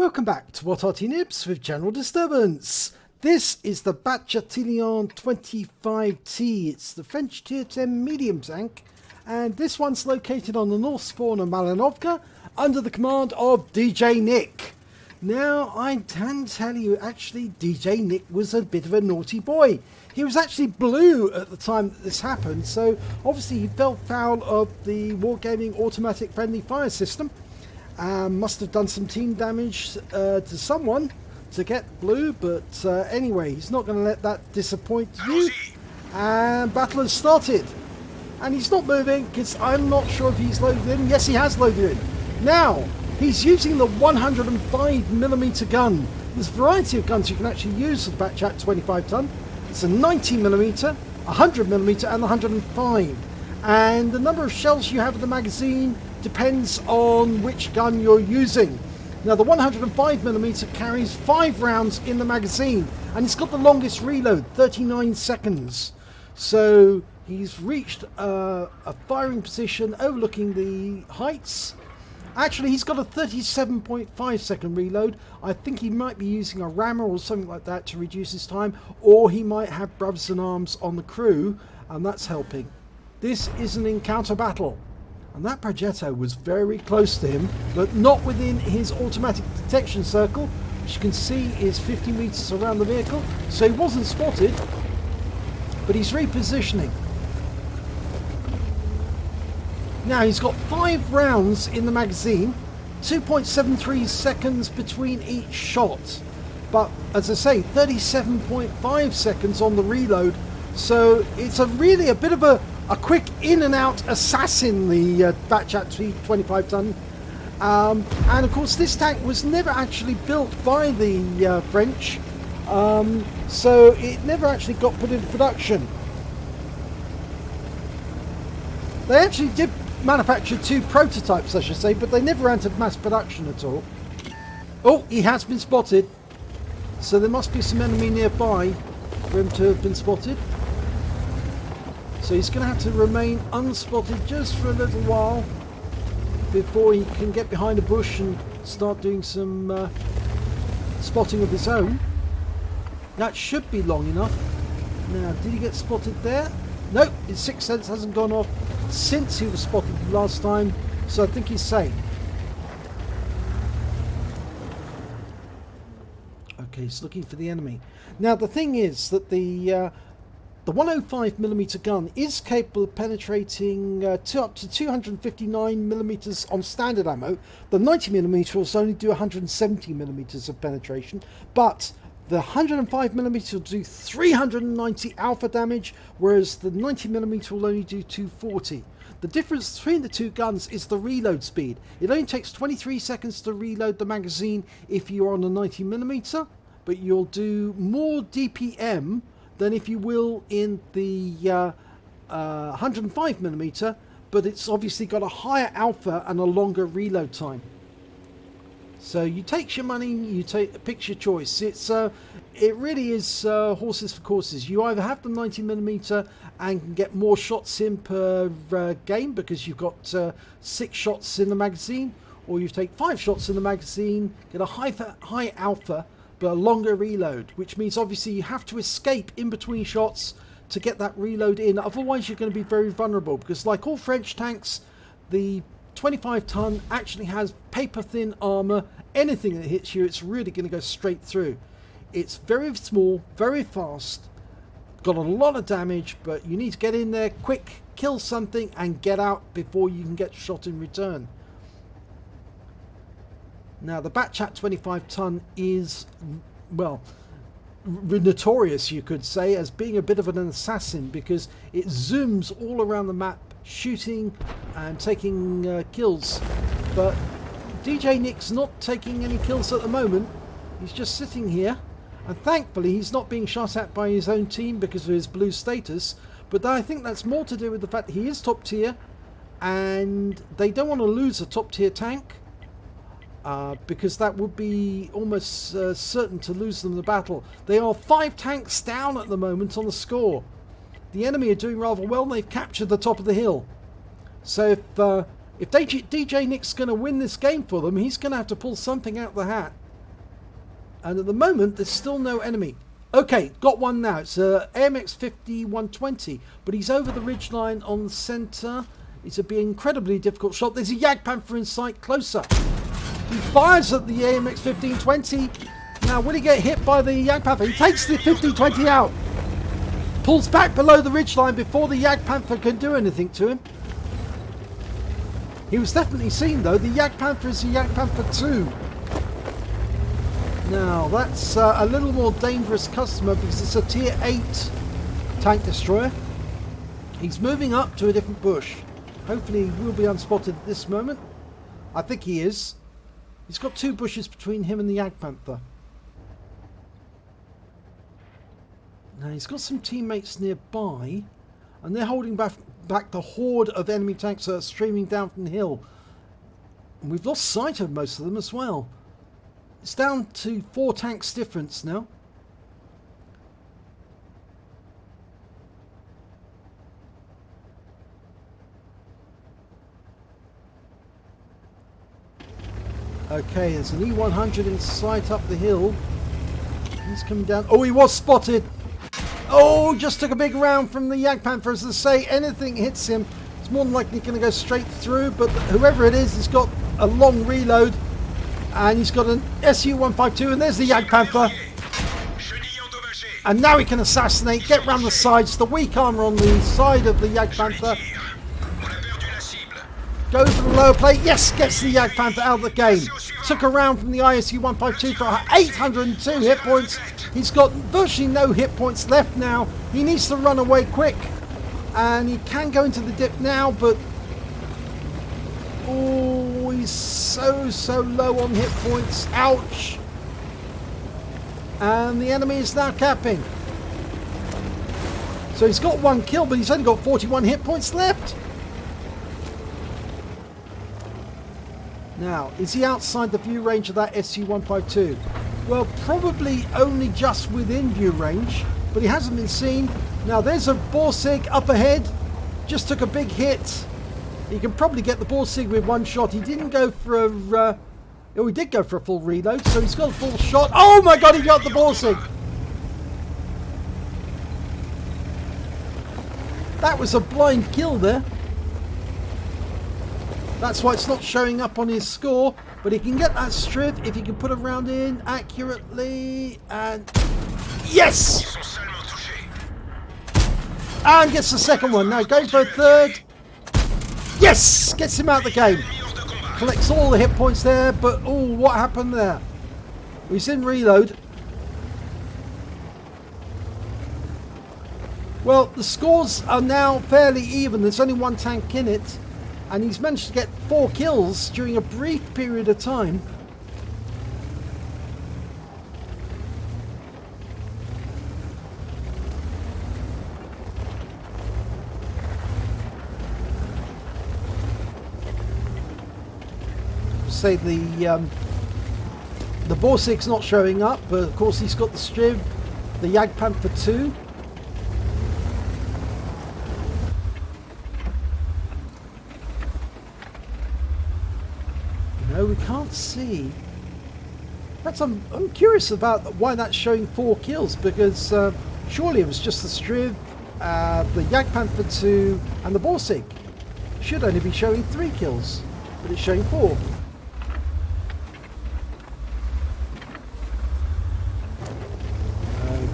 Welcome back to What Arty Noobs with General Disturbance. This is the Bat Châtillon 25T. It's the French Tier 10 medium tank, and this one's located on the north spawn of Malinovka under the command of Deejaynick. Now, I can tell you, actually, Deejaynick was a bit of a naughty boy. He was actually blue at the time that this happened, so obviously he fell foul of the Wargaming automatic friendly fire system. Must have done some team damage to someone to get blue, but anyway, he's not going to let that disappoint you. And battle has started. And he's not moving because I'm not sure if he's loaded in. Yes, he has loaded in. Now, he's using the 105mm gun. There's a variety of guns you can actually use with the Bat Châtillon 25 ton. It's a 90mm, 100mm and 105. And the number of shells you have in the magazine depends on which gun you're using. Now the 105mm carries 5 rounds in the magazine, and it's got the longest reload, 39 seconds. So he's reached a firing position overlooking the heights. Actually, he's got a 37.5 second reload. I think he might be using a rammer or something like that to reduce his time, or he might have brothers in arms on the crew, and that's helping. This is an encounter battle. And that Progetto was very close to him, but not within his automatic detection circle, which you can see is 50 meters around the vehicle. So he wasn't spotted, but he's repositioning. Now he's got 5 rounds in the magazine, 2.73 seconds between each shot. But as I say, 37.5 seconds on the reload. So it's really a bit of a quick in and out assassin, the Bat Châtillon 25 ton. And of course this tank was never actually built by the French, so it never actually got put into production. They actually did manufacture 2 prototypes, I should say, but they never entered mass production at all. Oh, he has been spotted, so there must be some enemy nearby for him to have been spotted. So he's going to have to remain unspotted just for a little while before he can get behind a bush and start doing some spotting of his own. That should be long enough. Now, did he get spotted there? Nope, his sixth sense hasn't gone off since he was spotted last time, so I think he's safe. Okay, he's looking for the enemy. Now, the thing is that the 105mm gun is capable of penetrating up to 259mm on standard ammo. The 90mm will only do 170mm of penetration, but the 105mm will do 390 alpha damage, whereas the 90mm will only do 240. The difference between the two guns is the reload speed. It only takes 23 seconds to reload the magazine if you're on a 90mm, but you'll do more DPM than if you will in the 105mm, but it's obviously got a higher alpha and a longer reload time. So you take your money, you pick your choice. It really is horses for courses. You either have the 90mm and can get more shots in per game because you've got 6 shots in the magazine, or you take 5 shots in the magazine, get a high alpha but a longer reload, which means obviously you have to escape in between shots to get that reload in. Otherwise you're going to be very vulnerable, because like all French tanks, the 25 ton actually has paper thin armor. Anything that hits you, it's really going to go straight through. It's very small, very fast, got a lot of damage, but you need to get in there quick, kill something and get out before you can get shot in return. Now the Bat Châtillon 25 ton is, well, notorious, you could say, as being a bit of an assassin, because it zooms all around the map shooting and taking kills. But Deejaynick's not taking any kills at the moment. He's just sitting here, and thankfully he's not being shot at by his own team because of his blue status. But I think that's more to do with the fact that he is top tier, and they don't want to lose a top tier tank. Because that would be almost certain to lose them the battle. They are 5 tanks down at the moment on the score. The enemy are doing rather well. They've captured the top of the hill. So if Deejaynick's going to win this game for them, he's going to have to pull something out of the hat. And at the moment, there's still no enemy. Okay, got one now. It's a AMX 5120, but he's over the ridgeline on the centre. It's a be incredibly difficult shot. There's a Jagdpanther in sight closer. He fires at the AMX 1520. Now, will he get hit by the Jagdpanther? He takes the 1520 out. Pulls back below the ridgeline before the Jagdpanther can do anything to him. He was definitely seen, though. The Jagdpanther is a Jagdpanther 2. Now, that's a little more dangerous customer because it's a tier 8 tank destroyer. He's moving up to a different bush. Hopefully he will be unspotted at this moment. I think he is. He's got 2 bushes between him and the Jagdpanther. Now, he's got some teammates nearby, and they're holding back the horde of enemy tanks that are streaming down from the hill. And we've lost sight of most of them as well. It's down to 4 tanks difference now. Okay, there's an E100 in sight up the hill. He's coming down. Oh, he was spotted. Oh, just took a big round from the Jagdpanther. As I say, anything hits him, it's more than likely going to go straight through. But whoever it is, he's got a long reload. And he's got an SU-152, and there's the Jagdpanther. And now he can assassinate, get round the sides, the weak armour on the side of the Jagdpanther. Goes to the lower plate, yes, gets the Jagdpanther out of the game. Took a round from the ISU-152 for 802 hit points. He's got virtually no hit points left now. He needs to run away quick. And he can go into the dip now, but... oh, he's so low on hit points. Ouch. And the enemy is now capping. So he's got 1 kill, but he's only got 41 hit points left. Now, is he outside the view range of that SU-152? Well, probably only just within view range, but he hasn't been seen. Now, there's a Borsig up ahead. Just took a big hit. He can probably get the Borsig with 1 shot. He didn't go for a... oh, he did go for a full reload, so he's got a full shot. Oh my god, he got the Borsig! That was a blind kill there. That's why it's not showing up on his score, but he can get that strip if he can put a round in accurately, and... yes! And gets the second one. Now going for a third. Yes! Gets him out of the game. Collects all the hit points there, but oh, what happened there? He's in reload. Well, the scores are now fairly even. There's only 1 tank in it, and he's managed to get 4 kills during a brief period of time. Say the Borsig's not showing up, but of course he's got the Striv, the Jagdpanther 2. No, we can't see. I'm curious about why that's showing 4 kills, because surely it was just the Striv, the Jagdpanther 2 and the Borsig. Should only be showing 3 kills, but it's showing 4.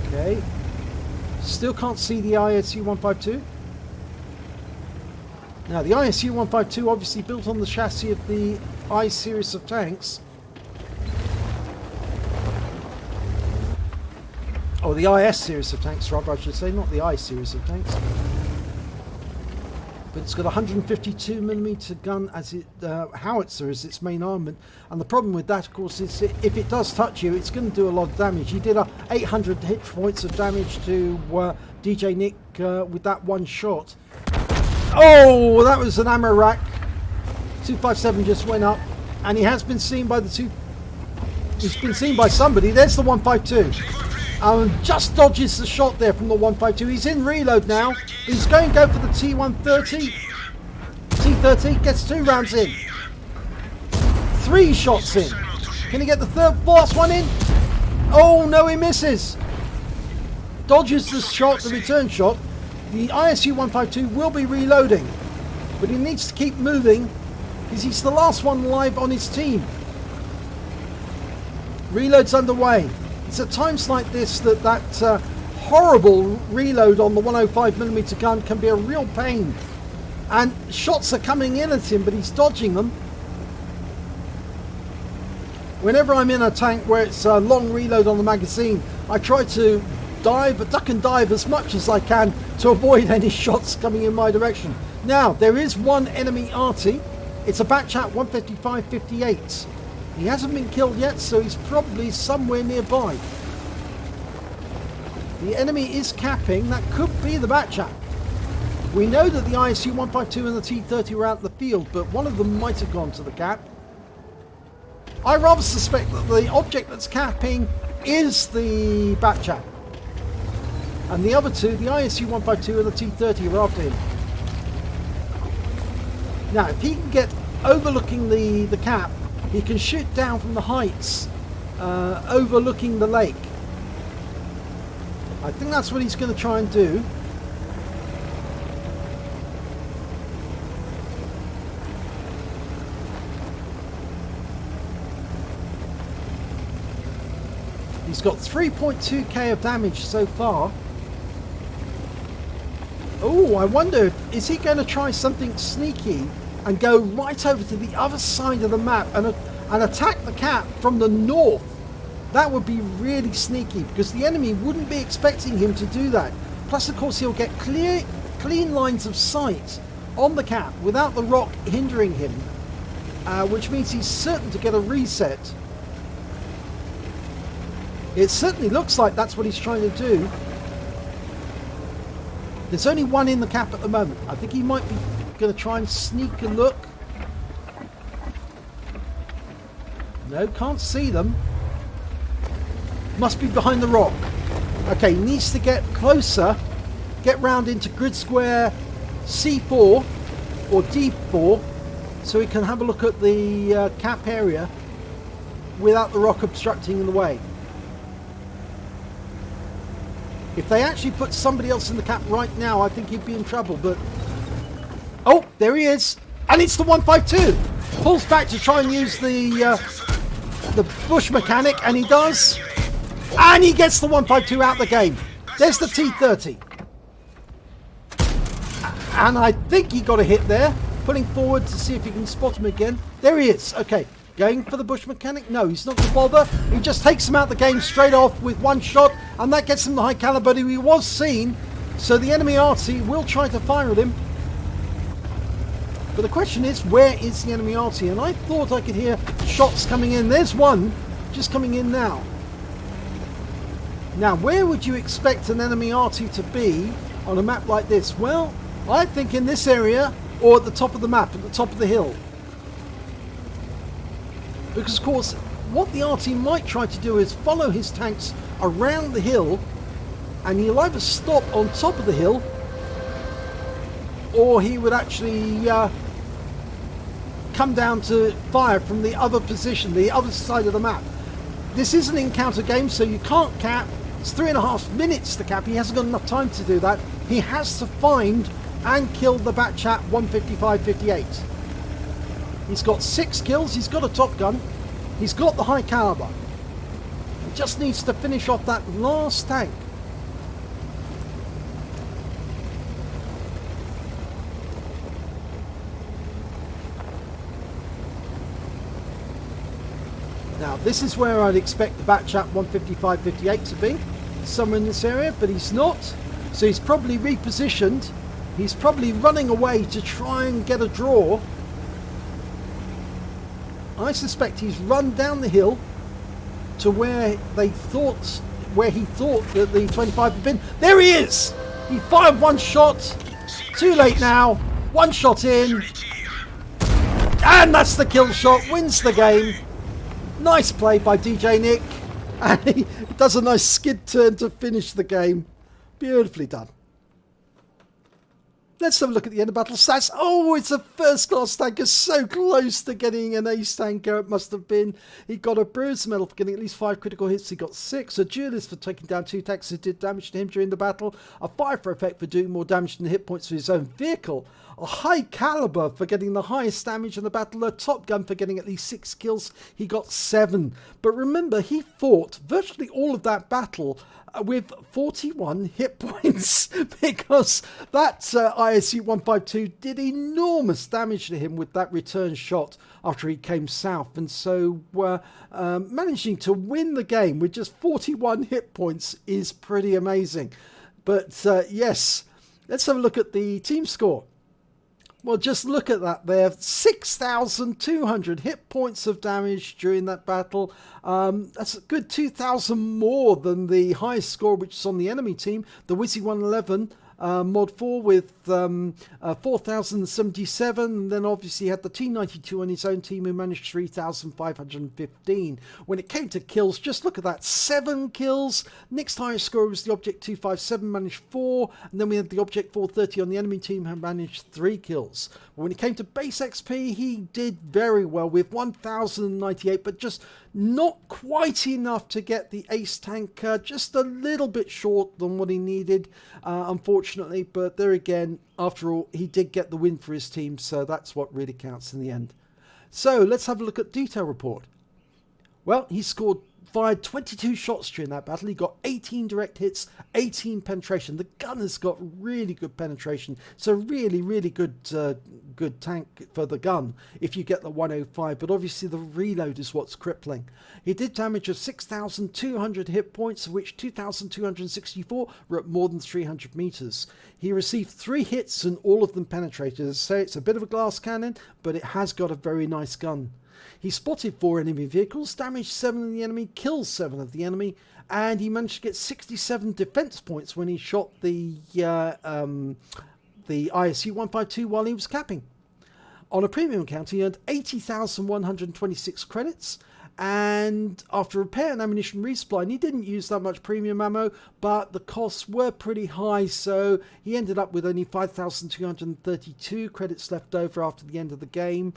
Okay. Still can't see the ISU-152. Now, the ISU-152 obviously built on the chassis of the I series of tanks. Or the IS series of tanks, rather, I should say, not the I series of tanks. But it's got a 152mm gun as it howitzer as its main armament, and the problem with that, of course, is if it does touch you, it's going to do a lot of damage. He did 800 hit points of damage to Deejaynick with that 1 shot. Oh, that was an ammo rack. 257 just went up, and he has been seen by the two. He's been seen by somebody. There's the 152. Just dodges the shot there from the 152. He's in reload now. He's going to go for the T130. T30 gets 2 rounds in. 3 shots in. Can he get the last one in? Oh no, he misses. Dodges the shot, the return shot. The ISU 152 will be reloading, but he needs to keep moving because he's the last one alive on his team. Reload's underway. It's at times like this that horrible reload on the 105mm gun can be a real pain. And shots are coming in at him, but he's dodging them. Whenever I'm in a tank where it's a long reload on the magazine, I try to duck and dive as much as I can to avoid any shots coming in my direction. Now, there is one enemy Arty. It's a Bat Châtillon 155-58. He hasn't been killed yet, so he's probably somewhere nearby. The enemy is capping. That could be the Bat Châtillon. We know that the ISU 152 and the T-30 were out in the field, but one of them might have gone to the cap. I rather suspect that the object that's capping is the Bat Châtillon. And the other two, the ISU 152 and the T-30, are after him. Now, if he can get overlooking the cap, he can shoot down from the heights overlooking the lake. I think that's what he's going to try and do. He's got 3.2k of damage so far. Oh, I wonder, is he going to try something sneaky and go right over to the other side of the map and attack the cap from the north? That would be really sneaky because the enemy wouldn't be expecting him to do that. Plus, of course, he'll get clean lines of sight on the cap without the rock hindering him, which means he's certain to get a reset. It certainly looks like that's what he's trying to do. There's only one in the cap at the moment. I think he might be going to try and sneak a look. No, can't see them. Must be behind the rock. Okay, needs to get closer. Get round into grid square C4 or D4 so he can have a look at the cap area without the rock obstructing in the way. If they actually put somebody else in the cap right now, I think he'd be in trouble, but... Oh, there he is! And it's the 152! Pulls back to try and use the bush mechanic, and he does. And he gets the 152 out the game. There's the T-30. And I think he got a hit there. Pulling forward to see if he can spot him again. There he is. Okay. Going for the bush mechanic? No, he's not going to bother. He just takes him out the game straight off with one shot, and that gets him the high caliber. He was seen, so the enemy Arty will try to fire at him. But the question is, where is the enemy Arty? And I thought I could hear shots coming in. There's one just coming in now. Now, where would you expect an enemy Arty to be on a map like this? Well, I think in this area, or at the top of the map, at the top of the hill. Because, of course, what the Arty might try to do is follow his tanks around the hill, and he'll either stop on top of the hill, or he would actually come down to fire from the other position, the other side of the map. This is an encounter game, so you can't cap. It's 3.5 minutes to cap. He hasn't got enough time to do that. He has to find and kill the Bat Châtillon 155-58. He's got 6 kills, he's got a top gun, he's got the high caliber. He just needs to finish off that last tank. Now this is where I'd expect the Bat Châtillon 155-58 to be, somewhere in this area, but he's not. So he's probably repositioned, he's probably running away to try and get a draw. I suspect he's run down the hill to where he thought that the 25 had been. There he is! He fired one shot. Too late now. One shot in. And that's the kill shot. Wins the game. Nice play by Deejaynick. And he does a nice skid turn to finish the game. Beautifully done. Let's have a look at the end of battle stats. Oh, it's a first-class tanker, so close to getting an ace tanker. It must have been. He got a bruise medal for getting at least 5 critical hits. He got 6. A duelist for taking down 2 tanks who did damage to him during the battle. A fire effect for doing more damage than the hit points for his own vehicle. A high caliber for getting the highest damage in the battle. A top gun for getting at least 6 kills. He got 7. But remember, he fought virtually all of that battle with 41 hit points because that ISU 152 did enormous damage to him with that return shot after he came south, and so managing to win the game with just 41 hit points is pretty amazing. But yes, let's have a look at the team score. Well, just look at that there. 6,200 hit points of damage during that battle. That's a good 2,000 more than the highest score, which is on the enemy team. The Wizzy 111 Mod 4 with 4,077. And then obviously he had the T92 on his own team who managed 3,515. When it came to kills, just look at that. 7 kills. Next highest score was the Object 257, managed 4. And then we had the Object 430 on the enemy team who managed 3 kills. But when it came to base XP, he did very well with 1,098, but just not quite enough to get the ace tanker. Just a little bit short than what he needed, unfortunately. But there again, after all, he did get the win for his team, so that's what really counts in the end. So let's have a look at detail report. Well, he fired 22 shots during that battle. He got 18 direct hits, 18 penetration. The gun has got really good penetration. It's a really, really good tank for the gun if you get the 105, but obviously the reload is what's crippling. He did damage of 6,200 hit points, of which 2,264 were at more than 300 meters. He received 3 hits and all of them penetrated. As I say, it's a bit of a glass cannon, but it has got a very nice gun. He spotted 4 enemy vehicles, damaged 7 of the enemy, killed 7 of the enemy, and he managed to get 67 defense points when he shot the ISU 152 while he was capping. On a premium account, he earned 80,126 credits, and after repair and ammunition resupply, and he didn't use that much premium ammo, but the costs were pretty high, so he ended up with only 5,232 credits left over after the end of the game.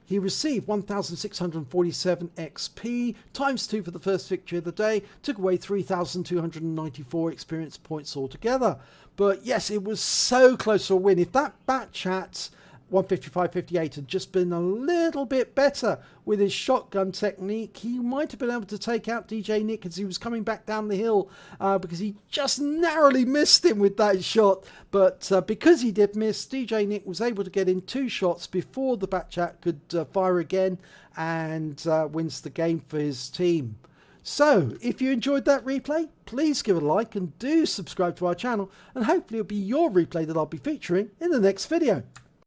He received 1,647 XP, times 2 for the first victory of the day, took away 3,294 experience points altogether. But yes, it was so close to a win. If that Bat Chat 155.58 had just been a little bit better with his shotgun technique, he might have been able to take out Deejaynick as he was coming back down the hill, because he just narrowly missed him with that shot. But because he did miss, Deejaynick was able to get in 2 shots before the Bat Chat could fire again, and wins the game for his team. So, if you enjoyed that replay, please give it a like and do subscribe to our channel, and hopefully it'll be your replay that I'll be featuring in the next video.